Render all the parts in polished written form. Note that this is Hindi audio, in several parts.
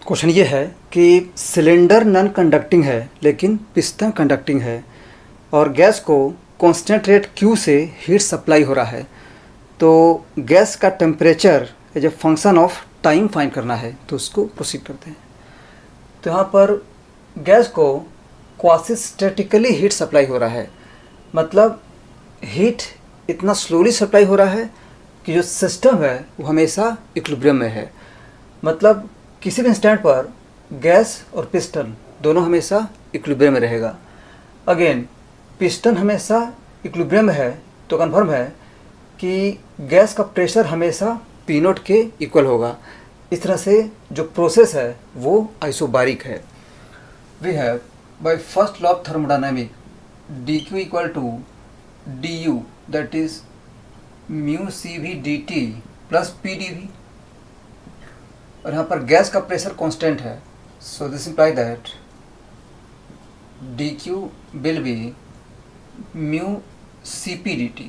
क्वेश्चन ये है कि सिलेंडर नॉन कंडक्टिंग है लेकिन पिस्टन कंडक्टिंग है और गैस को कांस्टेंट रेट Q से हीट सप्लाई हो रहा है। तो गैस का temperature as a function of time find करना है, तो उसको प्रोसीड करते हैं। तो यहाँ पर गैस को क्वासी स्टैटिकली हीट सप्लाई हो रहा है, मतलब हीट इतना स्लोली सप्लाई हो रहा है कि जो सिस्टम है वो हमेशा इक्विलिब्रियम में है। मतलब किसी भी इंस्टेंट पर गैस और पिस्टन दोनों हमेशा इक्विलिब्रियम में रहेगा। अगेन पिस्टन हमेशा इक्विलिब्रियम में है तो कन्फर्म है कि गैस का प्रेशर हमेशा P नॉट के इक्वल होगा। इस तरह से जो प्रोसेस है वो आइसोबारिक है। We have by first law of thermodynamic dq equal to du that is mu CV dt plus PdV, और यहाँ पर गैस का प्रेशर कांस्टेंट है। So this imply that dq will be mu Cp dt,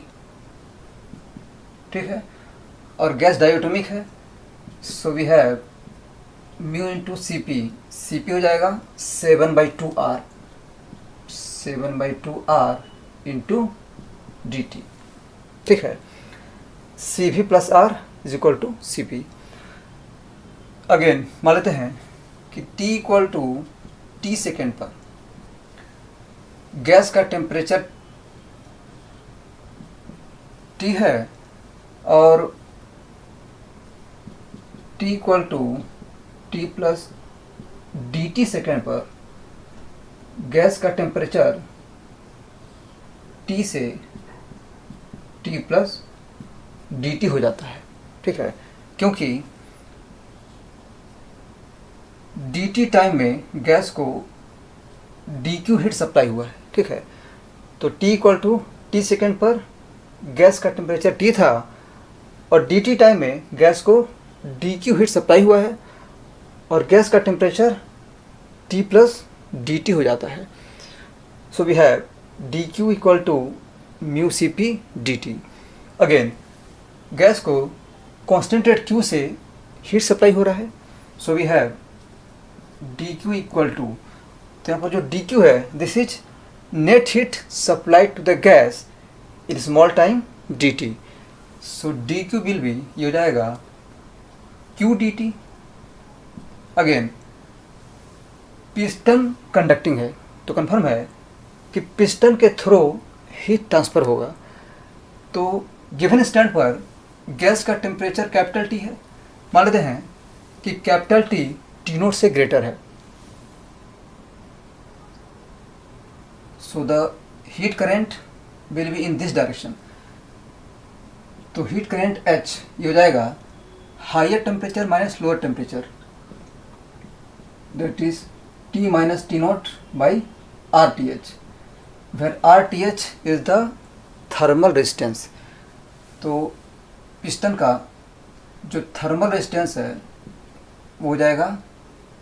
ठीक है। और गैस डायटोमिक है, so we have mu into Cp हो जाएगा 7/2R, 7/2R इंटू dt, ठीक है। Cv plus R is equal to Cp। Again मान लेते हैं कि t equal to t second पर गैस का टेम्परेचर T है और t equal to t plus dt second पर गैस का टेम्परेचर T से t प्लस dt हो जाता है, ठीक है। क्योंकि dt टाइम में गैस को dq हीट सप्लाई हुआ है, ठीक है। तो t equal to t second पर गैस का टेम्परेचर T था और dt टाइम में गैस को dq हीट सप्लाई हुआ है और गैस का टेम्परेचर T प्लस dt हो जाता है। So we have dq equal to mu Cp dt। Again गैस को कांस्टेंट रेट Q से हीट सप्लाई हो रहा है, so we have dq equal to, तो यहाँ पर जो dq है this is net heat supplied to the gas in small time dt। So dq will be, ये हो जाएगा q dt। Again piston conducting है तो कंफर्म है कि पिस्टन के थ्रू हीट ट्रांसफ़र होगा। तो गिवन स्टैंड पर गैस का टेम्परेचर कैपिटल T है। मान लेते हैं कि कैपिटल T नोट से ग्रेटर है, so the heat current will be in this direction. तो हीट करेंट H ये हो जाएगा higher temperature minus lower temperature, that is T minus T naught by RTH, where RTH is the thermal resistance. तो पिस्टन का जो थर्मल रेजिस्टेंस है वो हो जाएगा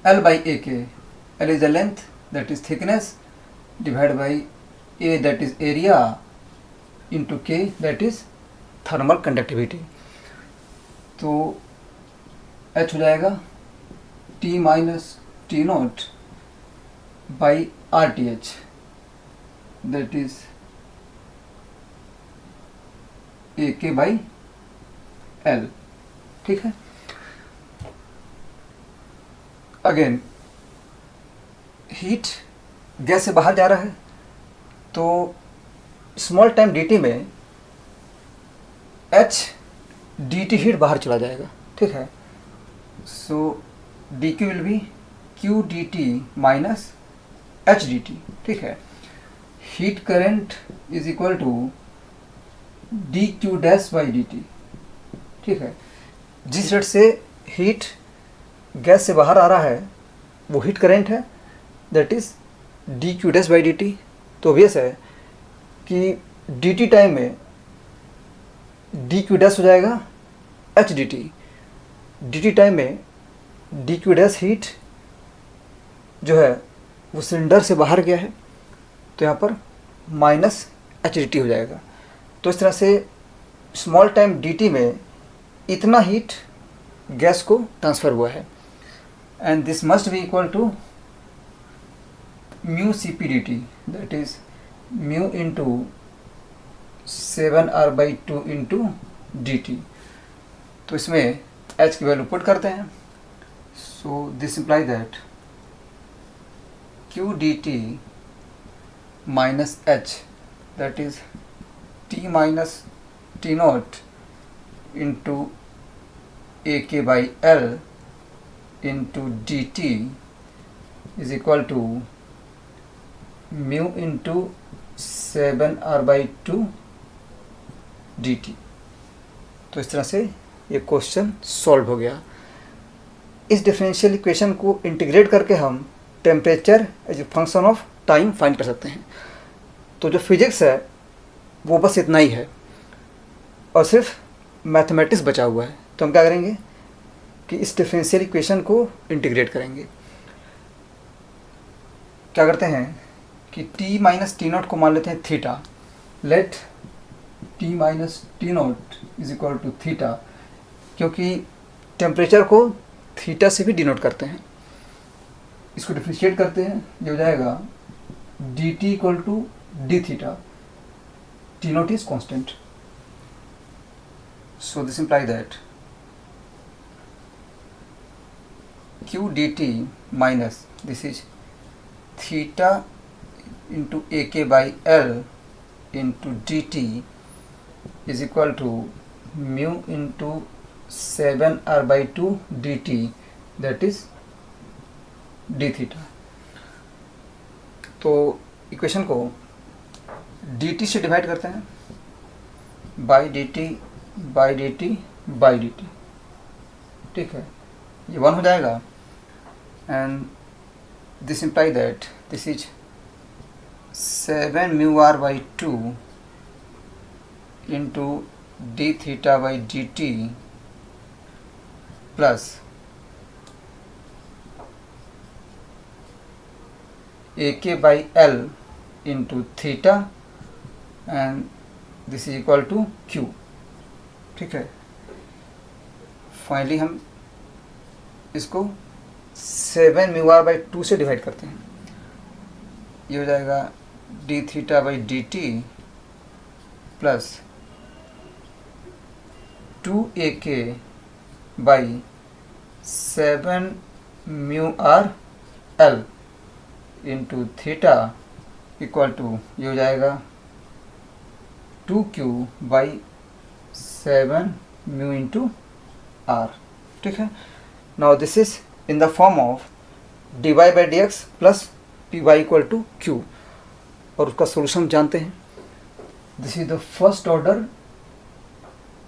L बाई A के। L is the length that is thickness divide by A that is area into K that is thermal conductivity. तो H हो जाएगा T minus T naught by RTH that is AK by L, ठीक है। अगेन हीट गैस से बाहर जा रहा है तो स्मॉल टाइम dt में H dt हीट बाहर चला जाएगा, ठीक है। So dq will be q dt minus h dt, ठीक है। Heat current is equal to dq dash by dt, ठीक है। जिस रेट से हीट गैस से बाहर आ रहा है वो हीट करेंट है, that is dq dash by dt। तो ऑब्वियस है कि dt टाइम में dq डैश हो जाएगा h dt टाइम में dq डैश हीट जो है वो सिलेंडर से बाहर गया है तो यहाँ पर माइनस h dt हो जाएगा। तो इस तरह से स्मॉल टाइम dt में इतना हीट गैस को ट्रांसफ़र हुआ है। and this must be equal to mu Cp dt, that is mu into 7r/2 into dt। तो इसमें h की वैल्यू पुट करते हैं। सो this imply that q dt minus h, that is t minus t not into ak/L into dt is equal to mu into 7r/2 dt। तो इस तरह से ये क्वेश्चन सॉल्व हो गया। इस डिफरेंशियल इक्वेशन को इंटीग्रेट करके हम temperature as a function of time find कर सकते हैं। तो जो फिजिक्स है वो बस इतना ही है और सिर्फ मैथमेटिक्स बचा हुआ है। तो हम क्या करेंगे कि इस डिफरेंशियल इक्वेशन को इंटीग्रेट करेंगे। क्या करते हैं कि t माइनस टी नॉट को मान लेते हैं theta. Let t minus T naught is equal to theta, क्योंकि टेम्परेचर को थीटा से भी डिनोट करते हैं। इसको डिफ्रेंशिएट करते हैं, ये हो जाएगा dt equal to D theta, T naught is constant. So this imply that q dt minus this is theta into ak/L into dt is equal to mu into 7r/2 dt, that is d theta। तो इक्वेशन को dt से डिवाइड करते हैं by dt by dt by dt, ठीक है, ये 1 हो जाएगा। And this imply that this is 7 mu r/2 into D theta by D T plus ak/L into theta and this is equal to q, ठीक है। फाइनली हम इसको 7 mu r/2 से डिवाइड करते हैं, ये हो जाएगा D theta by D T plus 2ak by 7 mu r/L into theta equal to, ये हो जाएगा 2q by 7 mu into r, ठीक है। Now this is in the form of dy by dx plus py equal to q, और उसका सोल्यूशन जानते हैं। This is the first order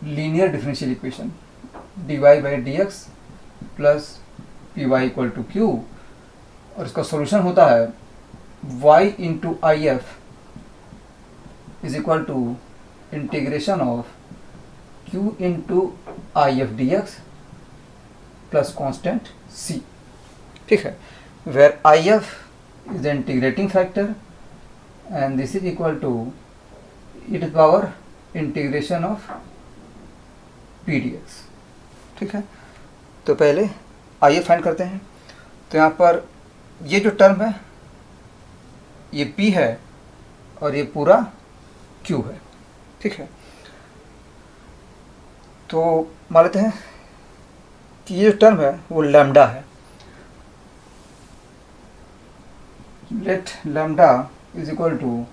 linear differential equation, dy by dx plus py equal to q, और इसका सोल्यूशन होता है y into I F is equal to integration of q into I F D X plus constant c, ठीक है, where I F is the integrating factor and this is equal to e to power integration of P D X, ठीक है। तो पहले आई एफ फाइंड करते हैं। तो यहाँ पर ये जो टर्म है ये p है और ये पूरा q है, ठीक है। तो मान लेते हैं कि ये जो टर्म है वो लैम्डा है। Let lambda is equal to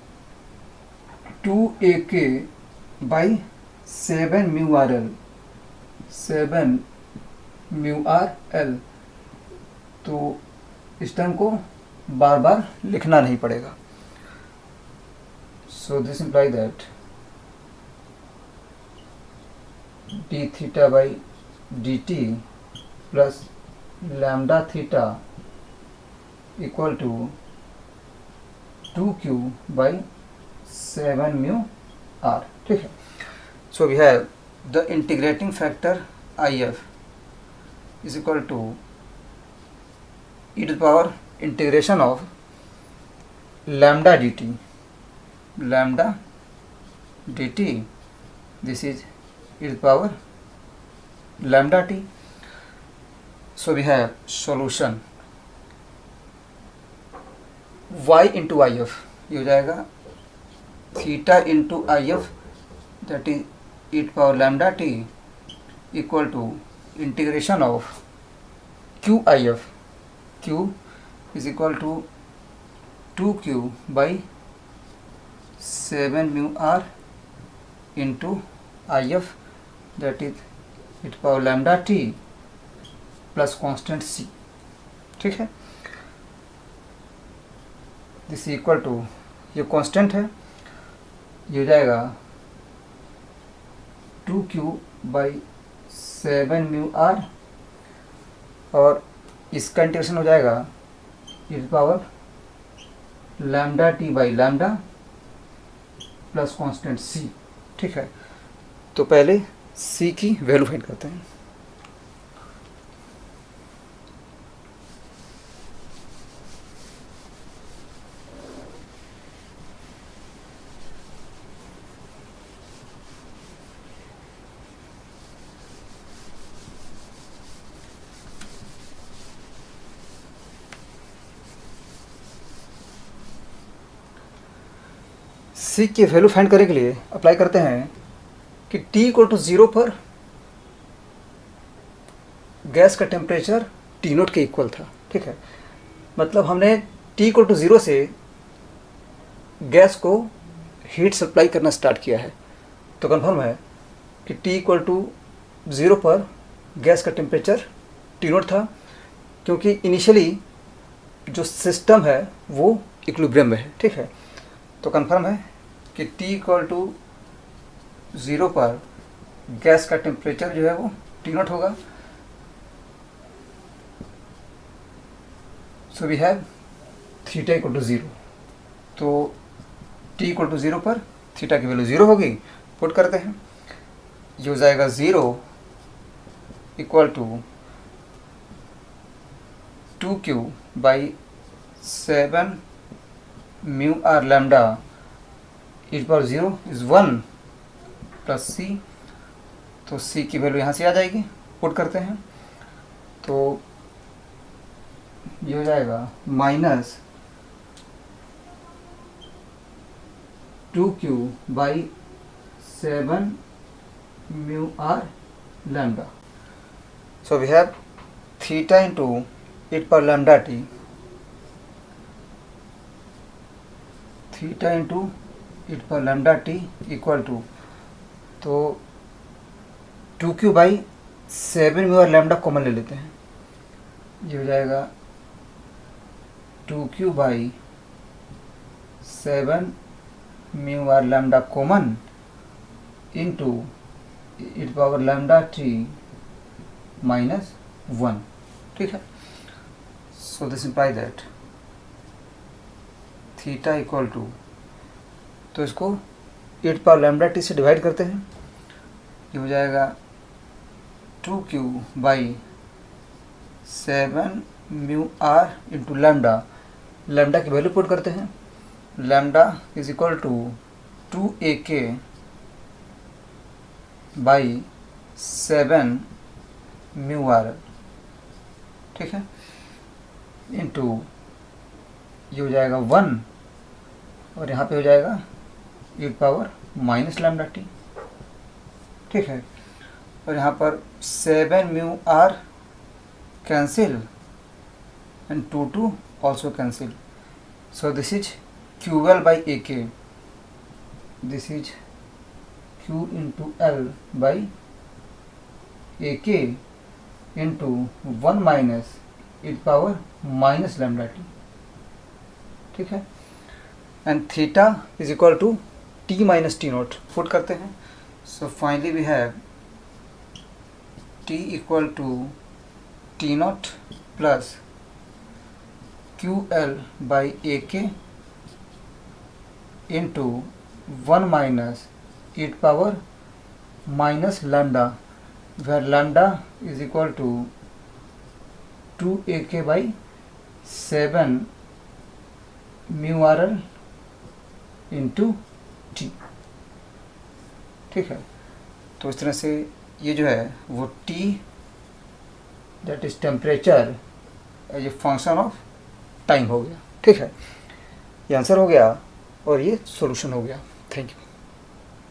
2ak by 7 mu rl, 7 mu rl। तो इस टर्म को बार बार लिखना नहीं पड़ेगा। So this imply that D theta by D T plus lambda theta equal to 2q by 7 mu r, ठीक है। So we have the integrating factor I F is equal to e to the power integration of lambda dt, lambda dt, this is e to the power lambda t। So we have solution y into I F, ये हो जाएगा theta into I F that is e power lambda T equal to integration of Q I F, Q is equal to 2q by 7 mu R into I F that is e power lambda t plus constant C. ठीक है, दिस इक्वल टू, ये कांस्टेंट है, ये हो जाएगा 2q बाई 7 म्यू आर और इसका इंटीग्रेशन हो जाएगा e power lambda T by lambda plus constant c। ठीक है, तो पहले c की वैल्यू फाइंड करते हैं। सी की वैल्यू फाइंड करने के लिए अप्लाई करते हैं कि t इक्वल टू 0 पर गैस का टेम्परेचर टी नोट के इक्वल था। ठीक है, मतलब हमने t इक्वल टू 0 से गैस को हीट सप्लाई करना स्टार्ट किया है। तो कन्फर्म है कि t इक्वल टू 0 पर गैस का टेम्परेचर टी नोट था, क्योंकि इनिशियली जो सिस्टम है वो इक्विलिब्रियम में है। ठीक है, तो कन्फर्म है कि t इक्वल टू 0 पर गैस का टेम्परेचर जो है वो टी नोट होगा। So we have theta equal to 0, तो t इक्वल टू 0 पर थीटा की वैल्यू 0 होगी। पुट करते हैं, ये हो जाएगा 0 equal to 2q by 7 mu R lambda e power 0 is 1 plus c। तो c की वैल्यू यहाँ से आ जाएगी। पुट करते हैं, तो ये हो जाएगा minus 2q by 7 mu R lambda. So we have theta into e power lambda T, theta into e power lambda T equal to, तो 2q by 7 mu R lambda common ले लेते हैं, ये हो जाएगा 2q by 7 mu R lambda common into e power lambda T minus 1। ठीक है, so this imply that theta equal to, तो इसको e पावर लैम्डा टी से डिवाइड करते हैं, ये हो जाएगा 2q by 7 mu R into lambda. Lambda की वैल्यू पुट करते हैं, lambda is equal to 2ak by 7 mu R. ठीक है, इंटू ये हो जाएगा 1 और यहाँ पे हो जाएगा e power minus lambda T. ठीक है, और यहाँ पर 7 mu R cancel and 2 also cancel, so this is ql by ak, this is q into l by ak into 1 minus e power minus lambda t। ठीक है, and theta is equal to t minus T naught. Put करते हैं, so finally we have t equal to T naught plus QL by AK into 1 minus e power minus lambda, where lambda is equal to 2AK by 7 mu RL into T। ठीक है, तो इस तरह से ये जो है वो T that is temperature as a function of time हो गया। ठीक है, ये आंसर हो गया और ये सॉल्यूशन हो गया। Thank you.